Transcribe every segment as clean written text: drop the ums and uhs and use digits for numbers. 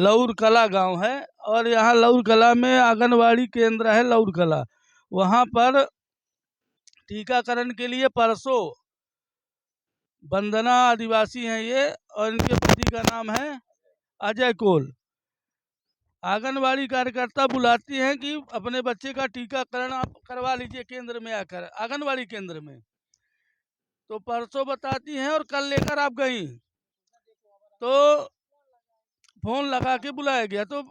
लौर कला गांव है और यहाँ लौर कला में आंगनवाड़ी केंद्र है लौर कला। वहाँ पर टीकाकरण के लिए परसों वंदना आदिवासी हैं ये और इनके पति का नाम है अजय कोल। आंगनवाड़ी कार्यकर्ता बुलाती हैं कि अपने बच्चे का टीकाकरण आप करवा लीजिए केंद्र में आकर, आंगनवाड़ी केंद्र में। तो परसों बताती हैं और कल लेकर आप गई तो फोन लगा के बुलाया गया। तो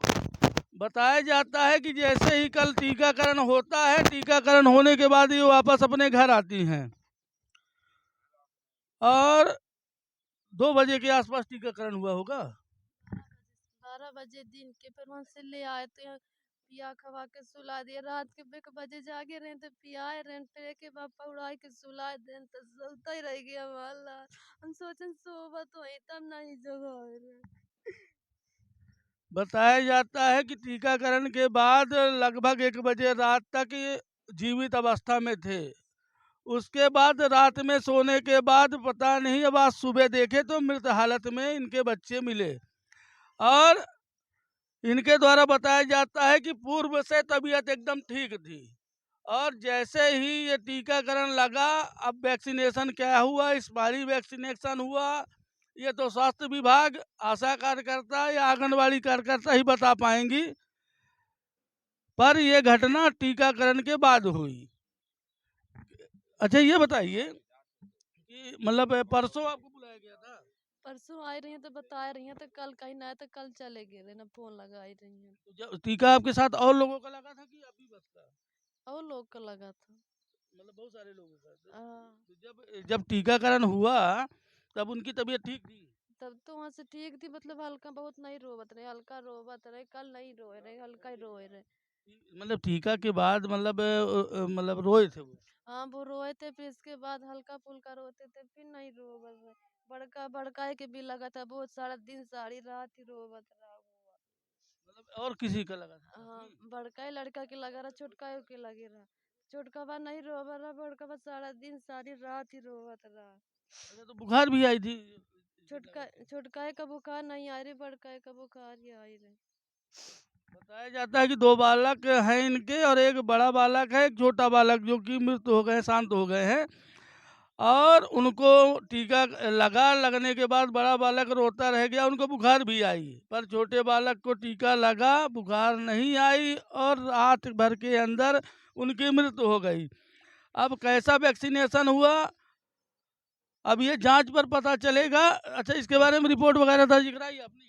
बताया जाता है कि जैसे ही कल टीकाकरण होता है, टीकाकरण होने के बाद ये वापस अपने घर आती हैं और 2 बजे के आसपास टीकाकरण हुआ होगा। 12 बजे दिन के, फिर वहाँ से ले आए तो यहाँ पिया खवा के सुला दिए। रात के 1 बजे जागे रहे तो पियाए रहे, फिर के बापा उड़ाई के सुला दे तो सोता ही रह गया वाला। हम सोचन सोबत तो वही तब नहीं जगह रहे। बताया जाता है कि टीकाकरण के बाद लगभग 1 बजे रात तक ये जीवित अवस्था में थे। उसके बाद रात में सोने के बाद पता नहीं, अब आज सुबह देखे तो मृत हालत में इनके बच्चे मिले। और इनके द्वारा बताया जाता है कि पूर्व से तबीयत एकदम ठीक थी और जैसे ही ये टीकाकरण लगा, अब वैक्सीनेशन क्या हुआ, स्पायरी वैक्सीनेशन हुआ, ये तो स्वास्थ्य विभाग, आशा कार्यकर्ता या आंगनवाड़ी कार्यकर्ता ही बता पाएंगी। पर यह घटना टीकाकरण के बाद हुई। अच्छा ये बताइए कि मतलब परसों आपको बुलाया गया था? परसों आई रही हैं तो बता रही हैं, तो कल कहीं ना आए तो कल चले गए ना, फोन लगाई रही हैं। तो जब टीका आपके साथ और लोगों का लगा था कि अभी बस का? और लोग का लगा था, मतलब बहुत सारे लोगों का। हाँ। तो जब जब टीकाकरण हुआ तब उनकी तबीयत ठीक थी? तब तो वहाँ से ठीक थी, मतलब हल्का बहुत नहीं रोवत रहे, हल्का रोवत रहे, कल नहीं रोए रहे, हल्का ही रोए रहे। मतलब टीका के बाद मतलब मतलब रोए थे वो? हाँ वो रोए थे, फिर इसके बाद हल्का फुल्का रोते थे, फिर नहीं रोवत रहे। बड़का बड़काए के भी लगा था, बहुत सारा दिन सारी रात ही रोवत रहा हुआ। मतलब और किसी का लगा था हाँ साथ में? बड़का लड़का के लगा रहा, छोटका के लगे रहा। छोटका बा नहीं रोवत रहा, बड़का बा सारा दिन सारी रात ही रोवत रहा। अच्छा तो बुखार भी आई थी? छोटका छोटका का बुखार नहीं आ रही, बड़का का बुखार ही आई रहे। बताया जाता है कि 2 बालक हैं इनके और एक बड़ा बालक है, एक छोटा बालक जो कि मृत हो गए, शांत हो गए हैं। और उनको टीका लगा, लगने के बाद बड़ा बालक रोता रह गया, उनको बुखार भी आई। पर छोटे बालक को टीका लगा, बुखार नहीं आई और रात भर के अंदर उनकी मृत्यु हो गई। अब कैसा वैक्सीनेशन हुआ, अब ये जांच पर पता चलेगा। अच्छा इसके बारे में रिपोर्ट वगैरह दर्ज कराई आपने?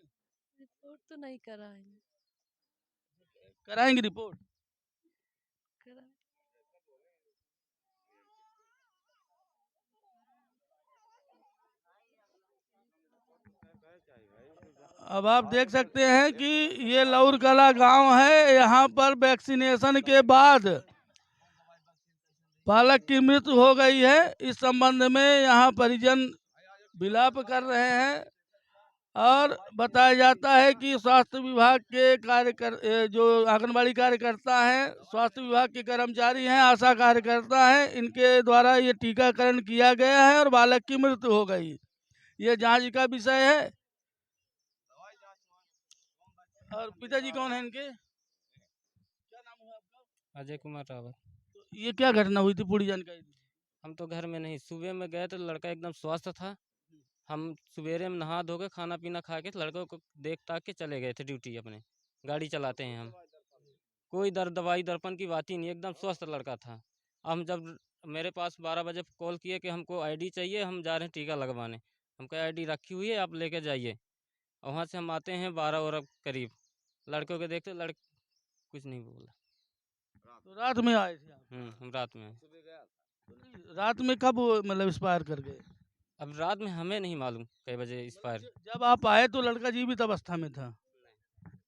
रिपोर्ट तो नहीं कराए, कराएंगे रिपोर्ट? करा। अब आप देख सकते हैं कि ये लौर कला गांव है। यहाँ पर वैक्सीनेशन के बाद बालक की मृत्यु हो गई है। इस संबंध में यहाँ परिजन विलाप कर रहे हैं और बताया जाता है कि स्वास्थ्य विभाग के जो आंगनबाड़ी कार्यकर्ता हैं, स्वास्थ्य विभाग के कर्मचारी हैं, आशा कार्यकर्ता हैं, इनके द्वारा ये टीकाकरण किया गया है और बालक की मृत्यु हो गई। ये जांच का विषय है। और पिताजी कौन है इनके? क्या नाम हुआ आपका? अजय कुमार रावत। तो ये क्या घटना हुई थी, पूरी जानकारी दीजिए। हम तो घर में नहीं, सुबह में गए तो लड़का एकदम स्वस्थ था। हम सवेरे में नहा धो के खाना पीना खा के लड़कों को देख ताक के चले गए थे ड्यूटी अपने। गाड़ी चलाते हैं हम, कोई दवाई दर्पण की बात ही नहीं, एकदम स्वस्थ लड़का था। हम जब मेरे पास 12 बजे कॉल किए कि हमको आईडी चाहिए, हम जा रहे हैं टीका लगवाने। हमको आईडी रखी हुई है, आप लेके जाइए। और वहाँ से हम आते हैं 12 और करीब, लड़कों को देखते कुछ नहीं बोला। तो रात में आए थे आप? हम रात में। रात में कब मतलब एक्सपायर कर गए? अब रात में हमें नहीं मालूम कई बजे एक्सपायर। जब आप आए तो लड़का जीवित अवस्था में था?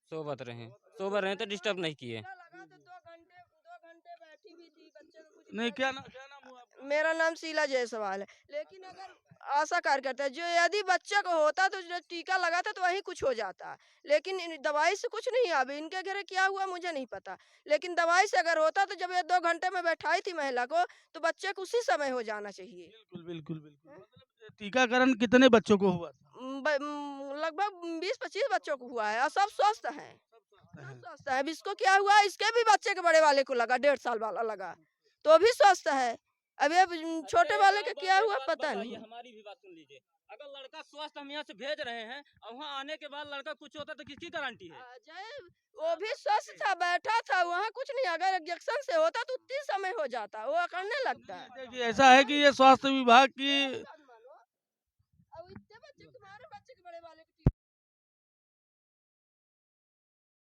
सोबर रहे तो डिस्टर्ब नहीं किए। नहीं, क्या नाम हुआ आपका? मेरा नाम शीला जायसवाल है। लेकिन अगर आशा कार्यकर्ता है जो, यदि बच्चे को होता तो जो टीका लगा था तो वहीं कुछ हो जाता, लेकिन दवाई से कुछ नहीं। अभी इनके घर क्या हुआ मुझे नहीं पता, लेकिन दवाई से अगर होता तो जब ये 2 घंटे में बैठाई थी महिला को तो बच्चे को उसी समय हो जाना चाहिए। बिल्कुल बिल्कुल बिल्कुल। मतलब टीकाकरण कितने बच्चों को हुआ था? लगभग 20-25 बच्चों को हुआ है और सब स्वस्थ हैं। सब सब हैं। स्वस्थ है। अब इसको क्या हुआ, इसके भी बच्चे के बड़े वाले को लगा, 1.5 साल वाला लगा, तो भी स्वस्थ है। अब ये छोटे वाले का क्या हुआ पता नहीं। हमारी भी बात सुन लीजिए। अगर लड़का स्वस्थ हम यहाँ से भेज रहे हैं और वहाँ आने के बाद लड़का कुछ होता तो किसकी गारंटी है? अजय वो भी स्वस्थ था, बैठा था वहाँ, कुछ नहीं, अगर इंजेक्शन से होता तो उतनी समय हो जाता, वो अकड़ने लगता है। देखिए ऐसा है कि ये स्वास्थ्य विभाग की अब इतने बच्चे, तुम्हारे बच्चे के बड़े वाले